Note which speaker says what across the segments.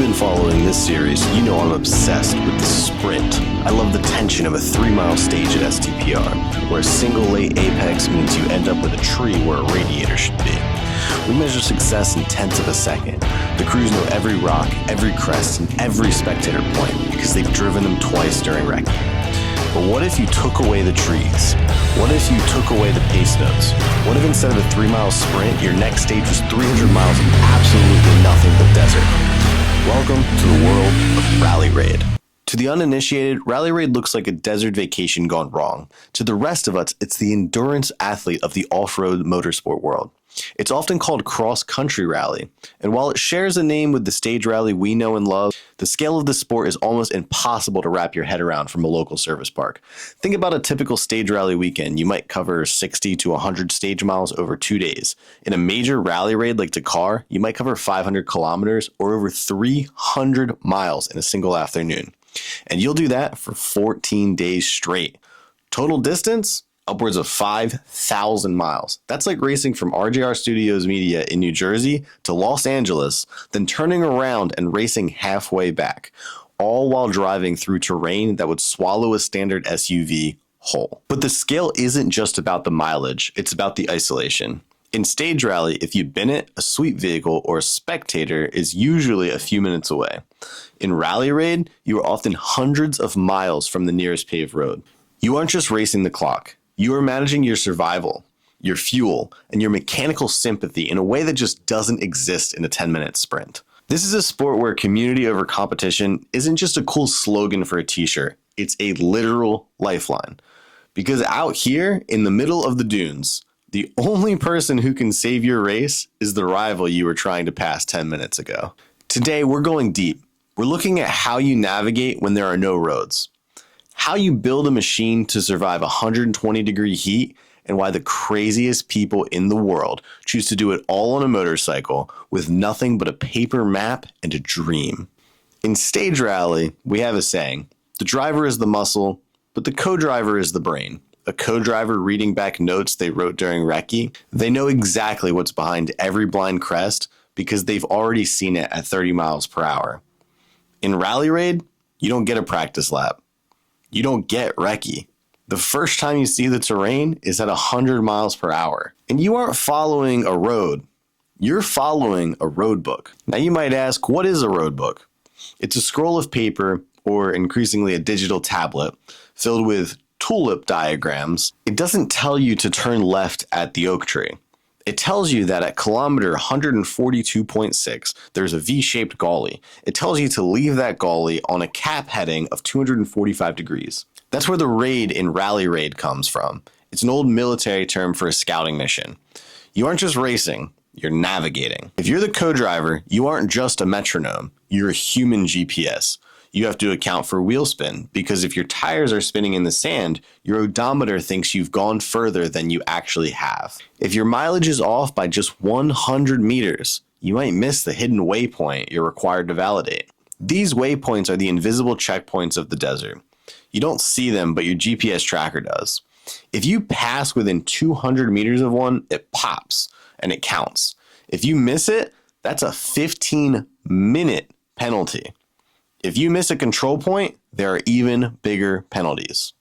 Speaker 1: been following this series, you know I'm obsessed with the sprint. I love the tension of a 3-mile stage at STPR, where a single late apex means you end up with a tree where a radiator should be. We measure success in tenths of a second. The crews know every rock, every crest, and every spectator point because they've driven them twice during Recce. But what if you took away the trees? What if you took away the pace notes? What if instead of a 3-mile sprint, your next stage was 300 miles of absolutely nothing but desert? Welcome to the world of Rally Raid. To the uninitiated, Rally Raid looks like a desert vacation gone wrong. To the rest of us, it's the endurance athlete of the off-road motorsport world. It's often called cross-country rally, and while it shares a name with the stage rally we know and love, the scale of the sport is almost impossible to wrap your head around from a local service park. Think about a typical stage rally weekend. You might cover 60 to 100 stage miles over 2 days. In a major rally raid like Dakar, you might cover 500 kilometers or over 300 miles in a single afternoon. And you'll do that for 14 days straight. Total distance? Upwards of 5,000 miles. That's like racing from RJR Studios Media in New Jersey to Los Angeles, then turning around and racing halfway back, all while driving through terrain that would swallow a standard SUV whole. But the scale isn't just about the mileage, it's about the isolation. In stage rally, if you bin it, a sweep vehicle or a spectator is usually a few minutes away. In rally raid, you are often hundreds of miles from the nearest paved road. You aren't just racing the clock. You are managing your survival, your fuel, and your mechanical sympathy in a way that just doesn't exist in a 10-minute sprint. This is a sport where community over competition isn't just a cool slogan for a t-shirt, it's a literal lifeline. Because out here, in the middle of the dunes, the only person who can save your race is the rival you were trying to pass 10 minutes ago. Today, we're going deep. We're looking at how you navigate when there are no roads, how you build a machine to survive 120-degree heat, and why the craziest people in the world choose to do it all on a motorcycle with nothing but a paper map and a dream. In stage rally, we have a saying, the driver is the muscle, but the co-driver is the brain. A co-driver reading back notes they wrote during Recce, they know exactly what's behind every blind crest because they've already seen it at 30 miles per hour. In Rally Raid, you don't get a practice lap. You don't get Recce. The first time you see the terrain is at 100 miles per hour. And you aren't following a road. You're following a road book. Now you might ask, what is a road book? It's a scroll of paper, or increasingly a digital tablet, filled with tulip diagrams. It doesn't tell you to turn left at the oak tree. It tells you that at kilometer 142.6, there's a V-shaped gully. It tells you to leave that gully on a cap heading of 245 degrees. That's where the raid in Rally Raid comes from. It's an old military term for a scouting mission. You aren't just racing, you're navigating. If you're the co-driver, you aren't just a metronome, you're a human GPS. You have to account for wheel spin, because if your tires are spinning in the sand, your odometer thinks you've gone further than you actually have. If your mileage is off by just 100 meters, you might miss the hidden waypoint you're required to validate. These waypoints are the invisible checkpoints of the desert. You don't see them, but your GPS tracker does. If you pass within 200 meters of one, it pops and it counts. If you miss it, that's a 15-minute penalty. If you miss a control point, there are even bigger penalties.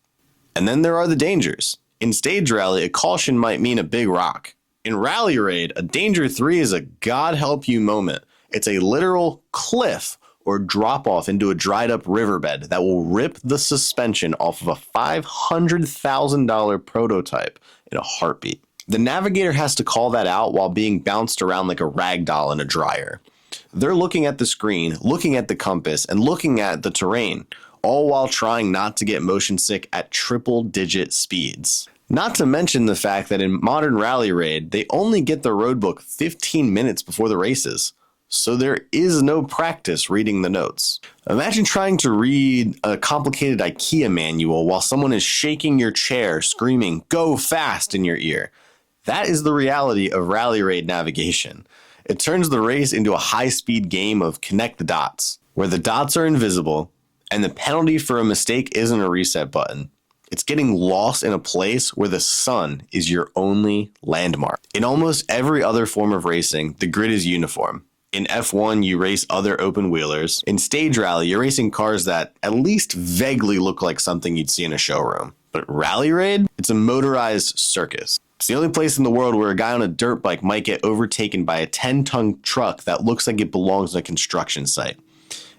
Speaker 1: And then there are the dangers. In stage rally, a caution might mean a big rock. In Rally Raid, a danger 3 is a God help you moment. It's a literal cliff or drop off into a dried up riverbed that will rip the suspension off of a $500,000 prototype in a heartbeat. The navigator has to call that out while being bounced around like a rag doll in a dryer. They're looking at the screen, looking at the compass, and looking at the terrain, all while trying not to get motion sick at triple-digit speeds. Not to mention the fact that in modern Rally Raid, they only get the roadbook 15 minutes before the races, so there is no practice reading the notes. Imagine trying to read a complicated IKEA manual while someone is shaking your chair, screaming, "Go fast," in your ear. That is the reality of Rally Raid navigation. It turns the race into a high-speed game of connect the dots, where the dots are invisible, and the penalty for a mistake isn't a reset button. It's getting lost in a place where the sun is your only landmark. In almost every other form of racing, the grid is uniform. In F1, you race other open wheelers. In Stage Rally, you're racing cars that at least vaguely look like something you'd see in a showroom. But Rally Raid? It's a motorized circus. It's the only place in the world where a guy on a dirt bike might get overtaken by a 10-ton truck that looks like it belongs on a construction site.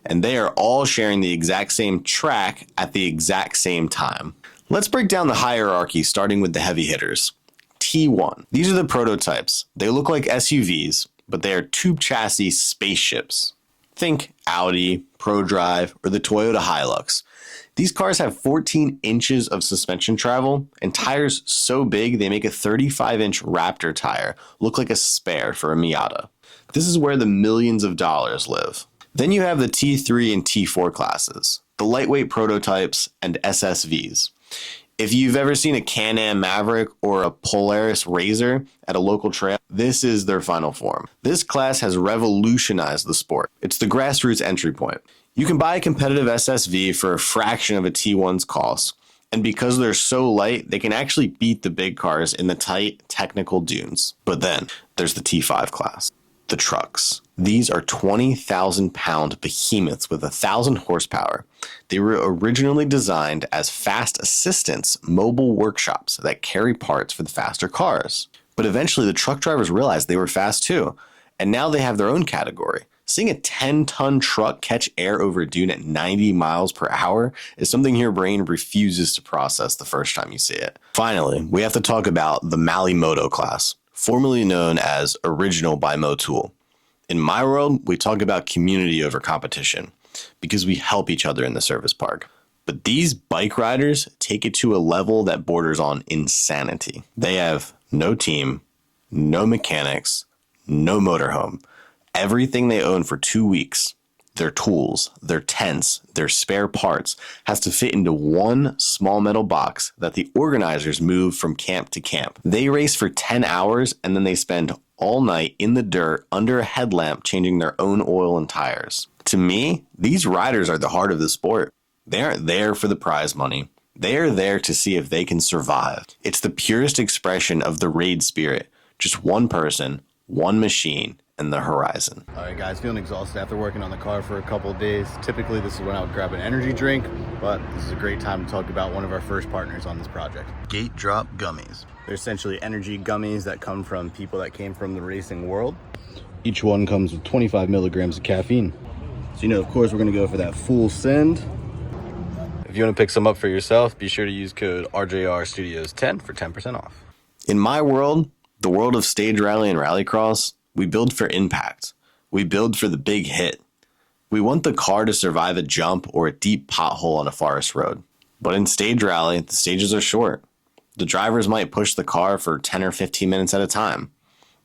Speaker 1: And they are all sharing the exact same track at the exact same time. Let's break down the hierarchy, starting with the heavy hitters. T1. These are the prototypes. They look like SUVs, but they are tube chassis spaceships. Think Audi, ProDrive, or the Toyota Hilux. These cars have 14 inches of suspension travel and tires so big they make a 35-inch Raptor tire look like a spare for a Miata. This is where the millions of dollars live. Then you have the T3 and T4 classes, the lightweight prototypes and SSVs. If you've ever seen a Can-Am Maverick or a Polaris Razor at a local trail, this is their final form. This class has revolutionized the sport. It's the grassroots entry point. You can buy a competitive SSV for a fraction of a T1's cost, and because they're so light, they can actually beat the big cars in the tight, technical dunes. But then, there's the T5 class, the trucks. These are 20,000-pound behemoths with 1,000 horsepower. They were originally designed as fast assistance mobile workshops that carry parts for the faster cars. But eventually, the truck drivers realized they were fast too, and now they have their own category. Seeing a 10-ton truck catch air over a dune at 90 miles per hour is something your brain refuses to process the first time you see it. Finally, we have to talk about the Malle Moto class, formerly known as Original by Motul. In my world, we talk about community over competition because we help each other in the service park. But these bike riders take it to a level that borders on insanity. They have no team, no mechanics, no motorhome. Everything they own for 2 weeks, their tools, their tents, their spare parts, has to fit into one small metal box that the organizers move from camp to camp. They race for 10 hours and then they spend all night in the dirt under a headlamp changing their own oil and tires. To me, these riders are the heart of the sport. They aren't there for the prize money. They are there to see if they can survive. It's the purest expression of the raid spirit. Just one person, one machine, and the horizon.
Speaker 2: All right, guys, feeling exhausted after working on the car for a couple of days. Typically, this is when I would grab an energy drink, but this is a great time to talk about one of our first partners on this project, GetGateDrop Gummies. They're essentially energy gummies that come from people that came from the racing world. Each one comes with 25 milligrams of caffeine. So, of course, we're gonna go for that full send. If you wanna pick some up for yourself, be sure to use code RJRstudios10 for 10% off.
Speaker 1: In my world, the world of stage rally and rallycross, we build for impact. We build for the big hit. We want the car to survive a jump or a deep pothole on a forest road. But in stage rally, the stages are short. The drivers might push the car for 10 or 15 minutes at a time.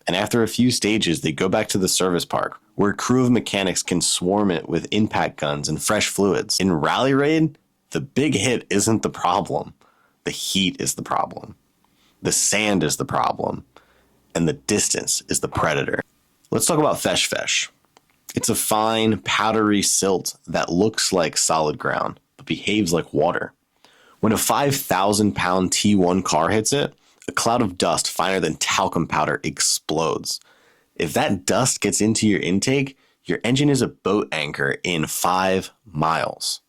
Speaker 1: And after a few stages, they go back to the service park, where a crew of mechanics can swarm it with impact guns and fresh fluids. In Rally Raid, the big hit isn't the problem. The heat is the problem. The sand is the problem. And the distance is the predator. Let's talk about Fesh-Fesh. It's a fine, powdery silt that looks like solid ground, but behaves like water. When a 5,000-pound T1 car hits it, a cloud of dust finer than talcum powder explodes. If that dust gets into your intake, your engine is a boat anchor in 5 miles.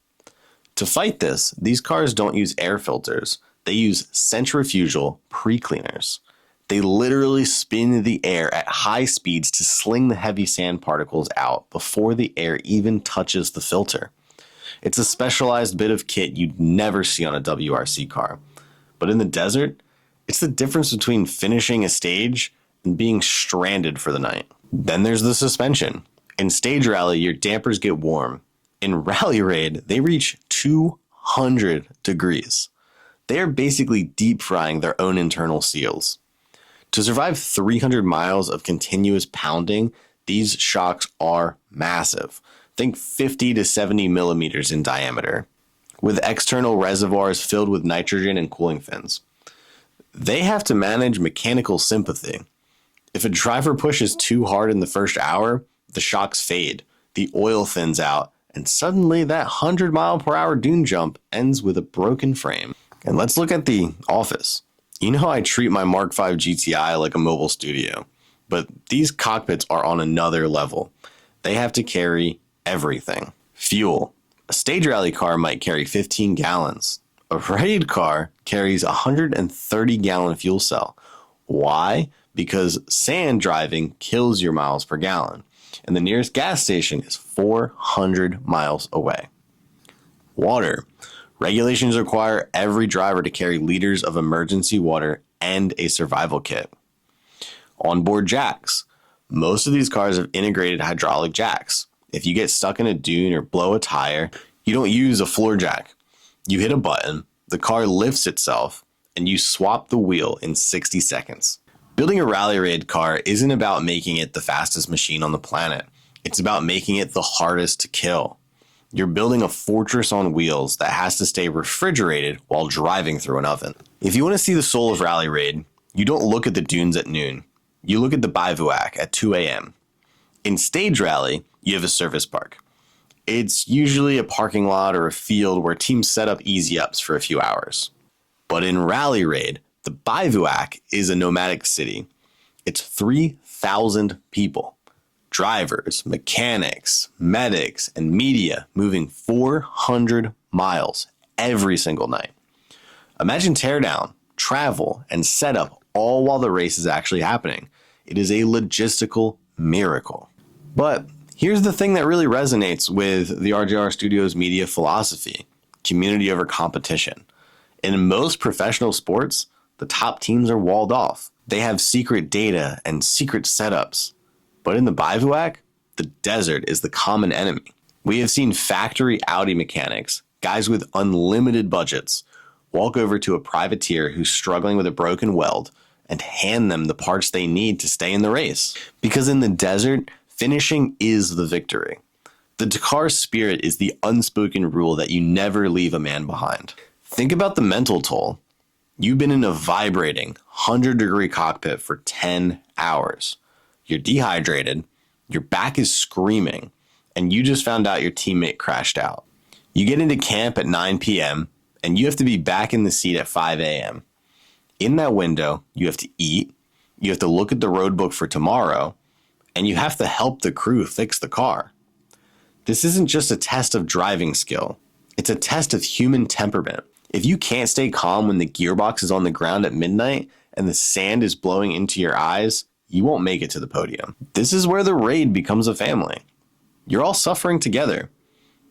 Speaker 1: To fight this, these cars don't use air filters. They use centrifugal pre-cleaners. They literally spin the air at high speeds to sling the heavy sand particles out before the air even touches the filter. It's a specialized bit of kit you'd never see on a WRC car. But in the desert, it's the difference between finishing a stage and being stranded for the night. Then there's the suspension. In stage rally, your dampers get warm. In Rally Raid, they reach 200 degrees. They are basically deep frying their own internal seals. To survive 300 miles of continuous pounding, these shocks are massive. Think 50 to 70 millimeters in diameter, with external reservoirs filled with nitrogen and cooling fins. They have to manage mechanical sympathy. If a driver pushes too hard in the first hour, the shocks fade, the oil thins out, and suddenly that 100-mile-per-hour dune jump ends with a broken frame. And let's look at the office. You know how I treat my Mark V GTI like a mobile studio. But these cockpits are on another level. They have to carry everything. Fuel. A stage rally car might carry 15 gallons. A raid car carries a 130-gallon fuel cell. Why? Because sand driving kills your miles per gallon, and the nearest gas station is 400 miles away. Water. Regulations require every driver to carry liters of emergency water and a survival kit. Onboard jacks. Most of these cars have integrated hydraulic jacks. If you get stuck in a dune or blow a tire, you don't use a floor jack. You hit a button, the car lifts itself, and you swap the wheel in 60 seconds. Building a rally raid car isn't about making it the fastest machine on the planet. It's about making it the hardest to kill. You're building a fortress on wheels that has to stay refrigerated while driving through an oven. If you want to see the soul of rally raid, you don't look at the dunes at noon. You look at the Bivouac at 2 a.m. In stage rally, you have a service park. It's usually a parking lot or a field where teams set up easy ups for a few hours. But in rally raid, the Bivouac is a nomadic city. It's 3,000 people. Drivers, mechanics, medics, and media moving 400 miles every single night. Imagine teardown, travel, and setup all while the race is actually happening. It is a logistical miracle. But here's the thing that really resonates with the RJR Studios media philosophy: community over competition. In most professional sports, the top teams are walled off. They have secret data and secret setups. But in the Bivouac, the desert is the common enemy. We have seen factory Audi mechanics, guys with unlimited budgets, walk over to a privateer who's struggling with a broken weld and hand them the parts they need to stay in the race. Because in the desert, finishing is the victory. The Dakar Spirit is the unspoken rule that you never leave a man behind. Think about the mental toll. You've been in a vibrating 100-degree cockpit for 10 hours. You're dehydrated, your back is screaming, and you just found out your teammate crashed out. You get into camp at 9 p.m., and you have to be back in the seat at 5 a.m. In that window, you have to eat, you have to look at the road book for tomorrow, and you have to help the crew fix the car. This isn't just a test of driving skill. It's a test of human temperament. If you can't stay calm when the gearbox is on the ground at midnight and the sand is blowing into your eyes, you won't make it to the podium. This is where the raid becomes a family. You're all suffering together.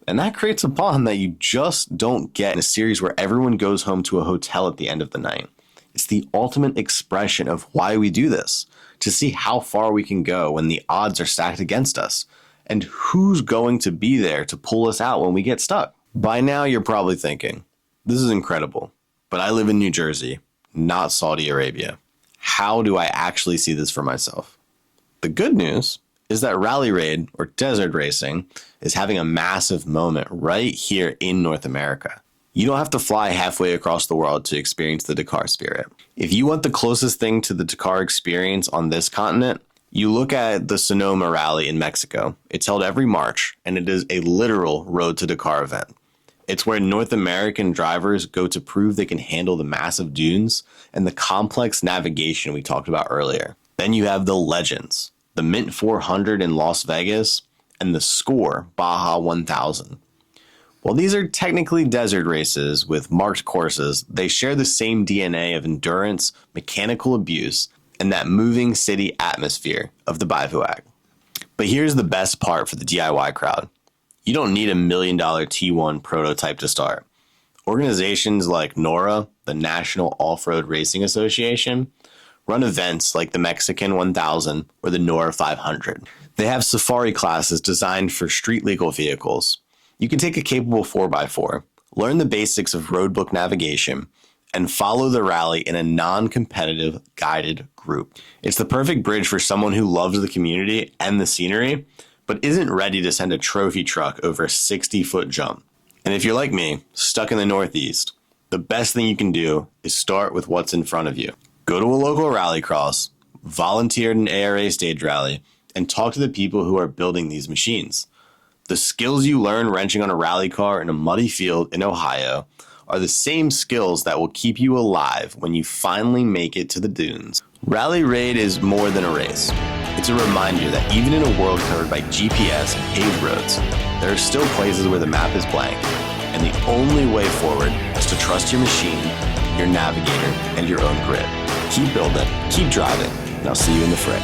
Speaker 1: And that creates a bond that you just don't get in a series where everyone goes home to a hotel at the end of the night. It's the ultimate expression of why we do this, to see how far we can go when the odds are stacked against us, and who's going to be there to pull us out when we get stuck. By now, you're probably thinking, this is incredible, but I live in New Jersey, not Saudi Arabia. How do I actually see this for myself? The good news is that rally raid, or desert racing, is having a massive moment right here in North America. You don't have to fly halfway across the world to experience the Dakar Spirit. If you want the closest thing to the Dakar experience on this continent, you look at the Sonoma Rally in Mexico. It's held every March, and it is a literal Road to Dakar event. It's where North American drivers go to prove they can handle the massive dunes and the complex navigation we talked about earlier. Then you have the legends, the Mint 400 in Las Vegas and the Score Baja 1000. While these are technically desert races with marked courses, they share the same DNA of endurance, mechanical abuse, and that moving city atmosphere of the Bivouac. But here's the best part for the DIY crowd. You don't need $1 million T1 prototype to start. Organizations like NORA, the National Off-Road Racing Association, run events like the Mexican 1000 or the NORA 500. They have safari classes designed for street-legal vehicles. You can take a capable 4x4, learn the basics of roadbook navigation, and follow the rally in a non-competitive guided group. It's the perfect bridge for someone who loves the community and the scenery, but isn't ready to send a trophy truck over a 60-foot jump. And if you're like me, stuck in the Northeast, the best thing you can do is start with what's in front of you. Go to a local Rallycross, volunteer at an ARA stage rally, and talk to the people who are building these machines. The skills you learn wrenching on a rally car in a muddy field in Ohio are the same skills that will keep you alive when you finally make it to the dunes. Rally Raid is more than a race. It's a reminder that even in a world covered by GPS and paved roads, there are still places where the map is blank, and the only way forward is to trust your machine, your navigator, and your own grid. Keep building, keep driving, and I'll see you in the fray.